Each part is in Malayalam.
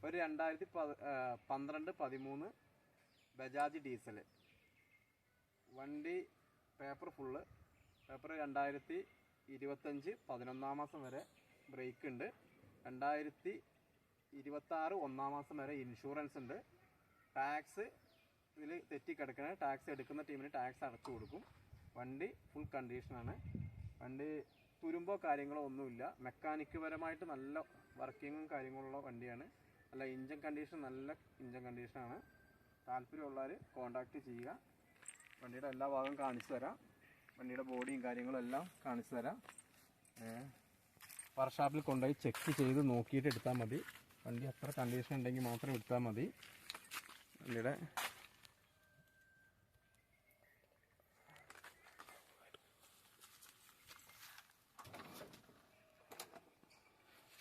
ഒരു 2012-13 ബജാജ് ഡീസൽ വണ്ടി. Paper full. പേപ്പർ 2025 11 മാസം വരെ ബ്രേക്ക് ഉണ്ട്. 2026 1 മാസം വരെ ഇൻഷുറൻസ് ഉണ്ട്. ടാക്സ് ഇതിൽ തെറ്റിക്കിടക്കണ. ടാക്സ് എടുക്കുന്ന ടീമിന് ടാക്സ് അടച്ചു കൊടുക്കും. വണ്ടി ഫുൾ കണ്ടീഷനാണ്. വണ്ടി തുരുമ്പോ കാര്യങ്ങളോ ഒന്നുമില്ല. മെക്കാനിക്ക് പരമായിട്ട് നല്ല വർക്കിങ്ങും കാര്യങ്ങളുള്ള വണ്ടിയാണ്. നല്ല ഇഞ്ചൻ കണ്ടീഷൻ, നല്ല ഇഞ്ചൻ കണ്ടീഷനാണ്. താല്പര്യമുള്ളവർ കോൺടാക്റ്റ് ചെയ്യുക. വണ്ടിയുടെ എല്ലാ ഭാഗവും കാണിച്ചു തരാം. വണ്ടിയുടെ ബോഡിയും കാര്യങ്ങളും എല്ലാം കാണിച്ചു തരാം. വർക്ക്ഷോപ്പിൽ കൊണ്ടുപോയി ചെക്ക് ചെയ്ത് നോക്കിയിട്ട് എടുത്താൽ മതി. വണ്ടി അത്ര കണ്ടീഷൻ ഉണ്ടെങ്കിൽ മാത്രം എടുത്താൽ മതി. വണ്ടിയുടെ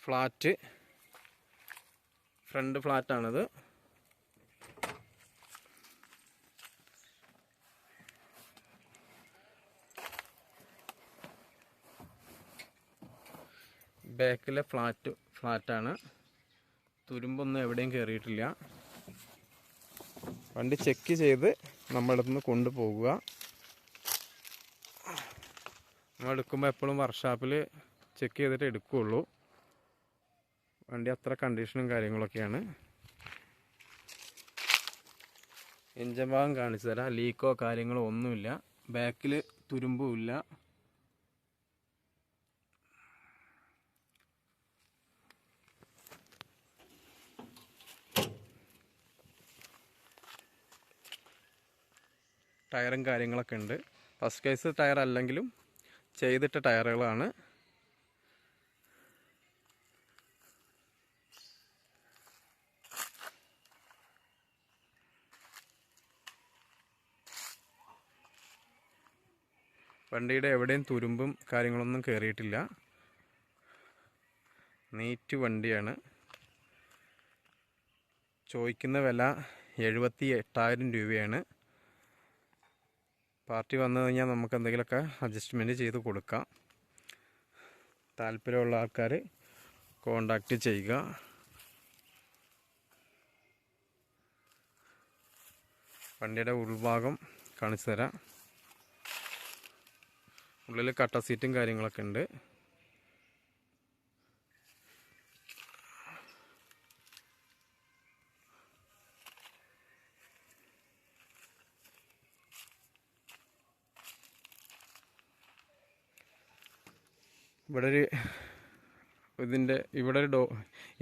ഫ്ലാറ്റ്, ഫ്രണ്ട് ഫ്ലാറ്റാണിത്. ബാക്കിലെ ഫ്ലാറ്റാണ്. തുരുമ്പൊന്നും എവിടെയും കയറിയിട്ടില്ല. വണ്ടി ചെക്ക് ചെയ്ത് നമ്മുടെ അടുത്ത് നിന്ന് കൊണ്ടുപോകുക. നമ്മൾ എടുക്കുമ്പോൾ എപ്പോഴും വർക്ക്ഷോപ്പിൽ ചെക്ക് ചെയ്തിട്ട് എടുക്കുകയുള്ളൂ. വണ്ടി അത്ര കണ്ടീഷനും കാര്യങ്ങളൊക്കെയാണ്. എൻജിൻ ഭാഗം കാണിച്ചു തരാം. ലീക്കോ കാര്യങ്ങളോ ഒന്നുമില്ല. ബാക്കിൽ തുരുമ്പുമില്ല. ടയറും കാര്യങ്ങളൊക്കെ ഉണ്ട്. ഫസ്റ്റ് കേസ് ടയർ അല്ലെങ്കിലും ചെയ്തിട്ട ടയറുകളാണ്. വണ്ടിയുടെ എവിടെയും തുരുമ്പും കാര്യങ്ങളൊന്നും കയറിയിട്ടില്ല. നീറ്റ് വണ്ടിയാണ്. ചോദിക്കുന്ന വില 78,000 രൂപയാണ്. പാർട്ടി വന്നു കഴിഞ്ഞാൽ നമുക്ക് എന്തെങ്കിലുമൊക്കെ അഡ്ജസ്റ്റ്മെൻറ്റ് ചെയ്ത് കൊടുക്കാം. താല്പര്യമുള്ള ആൾക്കാർ കോണ്ടാക്റ്റ് ചെയ്യുക. വണ്ടിയുടെ ഉൾഭാഗം കാണിച്ചു തരാം. ഉള്ളിൽ കട്ട സീറ്റും കാര്യങ്ങളൊക്കെ ഉണ്ട്.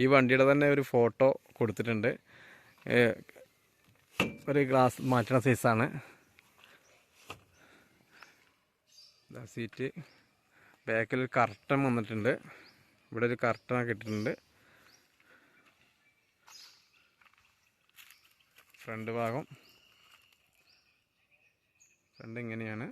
ഈ വണ്ടിയുടെ തന്നെ ഒരു ഫോട്ടോ കൊടുത്തിട്ടുണ്ട്. ഒരു ഗ്ലാസ് മാറ്റുന്ന സൈസാണ്. സീറ്റ് ബാക്കിൽ കർട്ടൻ വന്നിട്ടുണ്ട്. ഇവിടെ ഒരു കർട്ടനൊക്കെ ഇട്ടിട്ടുണ്ട്. ഫ്രണ്ട് ഭാഗം ഫ്രണ്ട് ഇങ്ങനെയാണ്.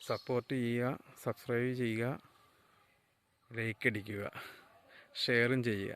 സപ്പോർട്ട് ചെയ്യുക, സബ്സ്ക്രൈബ് ചെയ്യുക, ലൈക്ക് അടിക്കുക, ഷെയറും ചെയ്യുക.